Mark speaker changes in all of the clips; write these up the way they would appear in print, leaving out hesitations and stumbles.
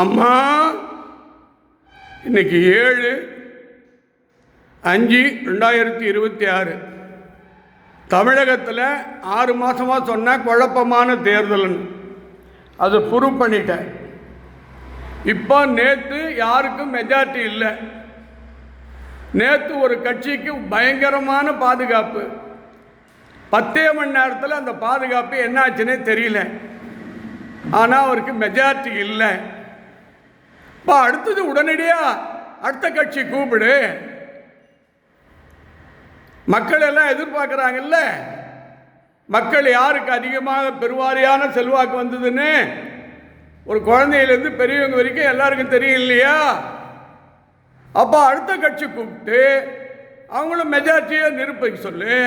Speaker 1: அம்மா, இன்னைக்கு 7/5/2026 தமிழகத்தில் 6 மாதமாக சொன்ன குழப்பமான தேர்தல்னு அது ப்ரூவ் பண்ணிட்டேன். இப்போ நேற்று யாருக்கும் மெஜாரிட்டி இல்லை. நேற்று ஒரு கட்சிக்கு பயங்கரமான பாதுகாப்பு. 10 மணி நேரத்தில் அந்த பாதுகாப்பு என்னாச்சுன்னே தெரியல. ஆனால் அவருக்கு மெஜாரிட்டி இல்லை. இப்போ அடுத்தது உடனடியாக அடுத்த கட்சி கூப்பிடு. மக்கள் எல்லாம் எதிர்பார்க்குறாங்கல்ல, மக்கள் யாருக்கு அதிகமாக பெருவாரியான செல்வாக்கு வந்ததுன்னு ஒரு குழந்தையிலேருந்து பெரியவங்க வரைக்கும் எல்லாருக்கும் தெரியும் இல்லையா? அப்போ அடுத்த கட்சி கூப்பிட்டு அவங்களும் மெஜாரிட்டியை நிரூபிக்க சொல்லு.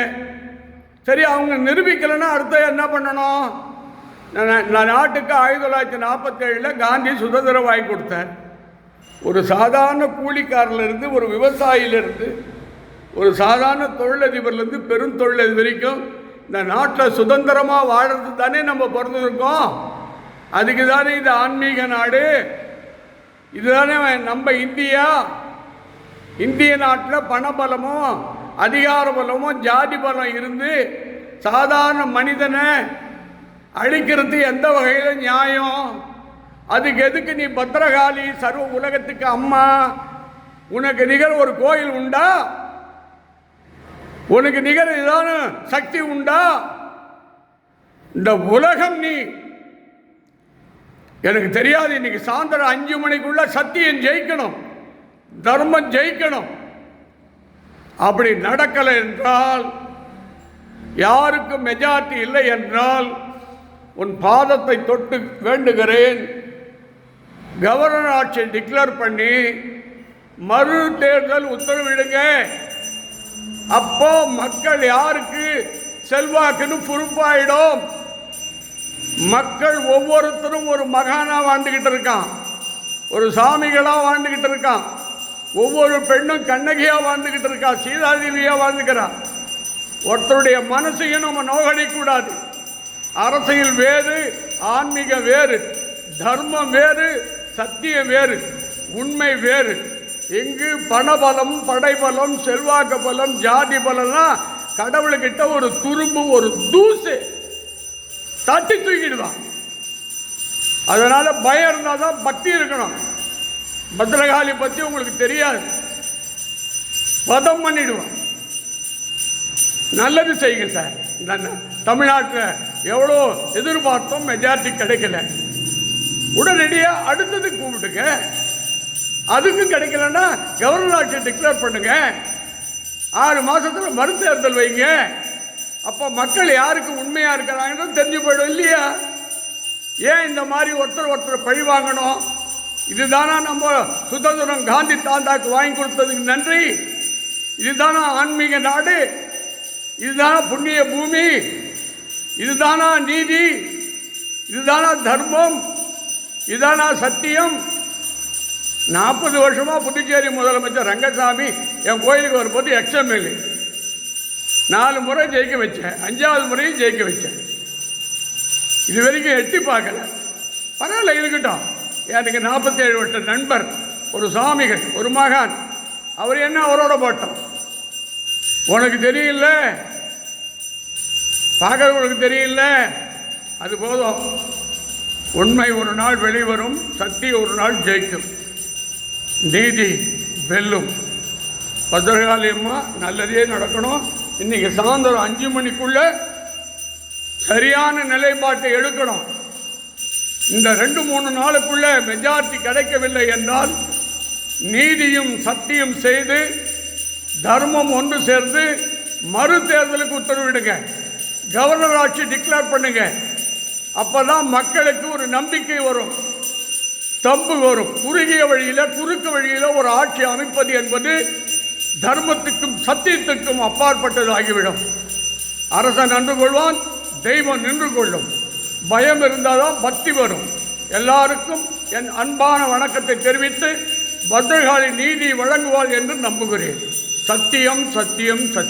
Speaker 1: சரி, அவங்க நிரூபிக்கலைன்னா அடுத்த என்ன பண்ணணும்? நான் நாட்டுக்கு 1947 காந்தி சுதந்திரம் வாங்கி கொடுத்தார். ஒரு சாதாரண கூலிக்காரிலிருந்து, ஒரு விவசாயிலிருந்து, ஒரு சாதாரண தொழிலதிபர்லேருந்து பெருந்தொழிலதிபர் வரைக்கும் இந்த நாட்டில் சுதந்திரமாக வாழறது தானே நம்ம பிறந்திருக்கோம். அதுக்கு தானே இது ஆன்மீக நாடு. இதுதானே நம்ம இந்தியா. இந்திய நாட்டில் பணபலமும் அதிகார பலமும் ஜாதி பலம் இருந்து சாதாரண மனிதனை அழிக்கிறது எந்த வகையில் நியாயம்? அதுக்கு எதுக்கு நீ பத்திரகாளி சர்வ உலகத்துக்கு அம்மா? உனக்கு நிகர் ஒரு கோயில் உண்டா? உனக்கு நிகர் ஏதான சக்தி உண்டா? இந்த உலகம் நீ எனக்கு தெரியாது. இன்னைக்கு சாயந்தரம் 5 மணிக்குள்ள சத்தியம் ஜெயிக்கணும், தர்மம் ஜெயிக்கணும். அப்படி நடக்கலை என்றால், யாருக்கும் மெஜாரிட்டி இல்லை என்றால், உன் பாதத்தை தொட்டு வேண்டுகிறேன், கவர்னர் ஆட்சியை டிக்ளேர் பண்ணி மறு தேர்தல் உத்தரவிடுங்க. அப்போ மக்கள் யாருக்கு செல்வாக்குன்னு பொறுப்பாயிடும். மக்கள் ஒவ்வொருத்தரும் ஒரு மகானா வாழ்ந்துகிட்டு இருக்கான், ஒரு சாமிகளா வாழ்ந்துகிட்டு இருக்கான், ஒவ்வொரு பெண்ணும் கண்ணகியா வாழ்ந்துகிட்டு இருக்கா, சீதாதேவியா வாழ்ந்துக்கிறான். ஒருத்தருடைய மனசையும் நம்ம நோகடிக்கூடாது. அரசியல் வேறு, ஆன்மீகம் வேறு, தர்மம் வேறு, சத்தியம் வேறு, உண்மை வேறு. எங்கு பணபலம், படைபலம், செல்வாக்கு பலம், ஜாதி பலம்னா கடவுள்கிட்ட ஒரு துரும்பு, ஒரு தூசு தட்டி தூக்கிடுவான். அதனால பயம் இருந்தால் தான் பக்தி இருக்கணும். பத்ரகாளி பற்றி உங்களுக்கு தெரியாது, வதம் பண்ணிடுவான். நல்லது செய்யுங்க சார். தமிழ்நாட்டில் எவ்வளோ எதிர்பார்த்தோம், மெஜாரிட்டி கிடைக்கல. உடனடியாக அடுத்தது கூப்பிட்டுங்க. அதுக்கும் கிடைக்கலன்னா கவர்னர் ஆட்சியை டிக்ளேர் பண்ணுங்க. 6 மாதத்தில் மறு தேர்தல் வைங்க. அப்போ மக்கள் யாருக்கு உண்மையாக இருக்கிறாங்கன்னு தெரிஞ்சு போயிடும் இல்லையா? ஏன் இந்த மாதிரி ஒருத்தர் பழி வாங்கணும்? இதுதானா நம்ம சுதந்திரம் காந்தி தாத்தாக்கு வாங்கி கொடுத்ததுக்கு நன்றி? இதுதானா ஆன்மீக நாடு? இதுதானா புண்ணிய பூமி? இதுதானா நீதி? இதுதானா தர்மம்? இதுதானா சத்தியம்? 40 வருஷமாக புதுச்சேரி முதலமைச்சர் ரங்கசாமி என் கோயிலுக்கு வரும்போது எக்ஸ்எம்எல்ஏ 4 முறை ஜெயிக்க வச்சேன், 5வது முறையும் ஜெயிக்க வச்சேன். இது வரைக்கும் எட்டி பார்க்கல. பரவாயில்ல, இருக்கட்டும். எனக்கு 47 வருஷ நண்பர், ஒரு சாமிகள், ஒரு மகான், அவர் என்ன அவரோட போட்டோம். உனக்கு தெரியல, பார்க்கறவங்களுக்கு தெரியல, அது போதும். உண்மை ஒரு நாள் வெளிவரும், சத்தியம் ஒரு நாள் ஜெயிக்கும், நீதி வெல்லும். பத்ரகாளி அம்மா, நல்லதே நடக்கணும். இன்னைக்கு சாயந்தரம் 5 மணிக்குள்ள சரியான நிலைப்பாட்டை எடுக்கணும். இந்த 2-3 நாளுக்குள்ள மெஜாரிட்டி கிடைக்கவில்லை என்றால் நீதியும் சத்தியம் செய்து தர்மம் ஒன்று சேர்ந்து மறு தேர்தலுக்கு உத்தரவிடுங்க. கவர்னர் ஆட்சி டிக்ளேர் பண்ணுங்க. அப்பதான் மக்களுக்கு ஒரு நம்பிக்கை வரும், தம்பு வரும். குறுகிய வழியில், குறுக்கு வழியில் ஒரு ஆட்சி அமைப்பது என்பது தர்மத்துக்கும் சத்தியத்துக்கும் அப்பாற்பட்டதாகிவிடும். அரசன் நின்று கொள்வான், தெய்வம் நின்று கொள்ளும். பயம் இருந்தால்தான் பக்தி வரும். எல்லாருக்கும் என் அன்பான வணக்கத்தை தெரிவித்து பத்ரகாளி நீதி வழங்குவாள் என்று நம்புகிறேன். சத்தியம், சத்தியம், சத்தியம்.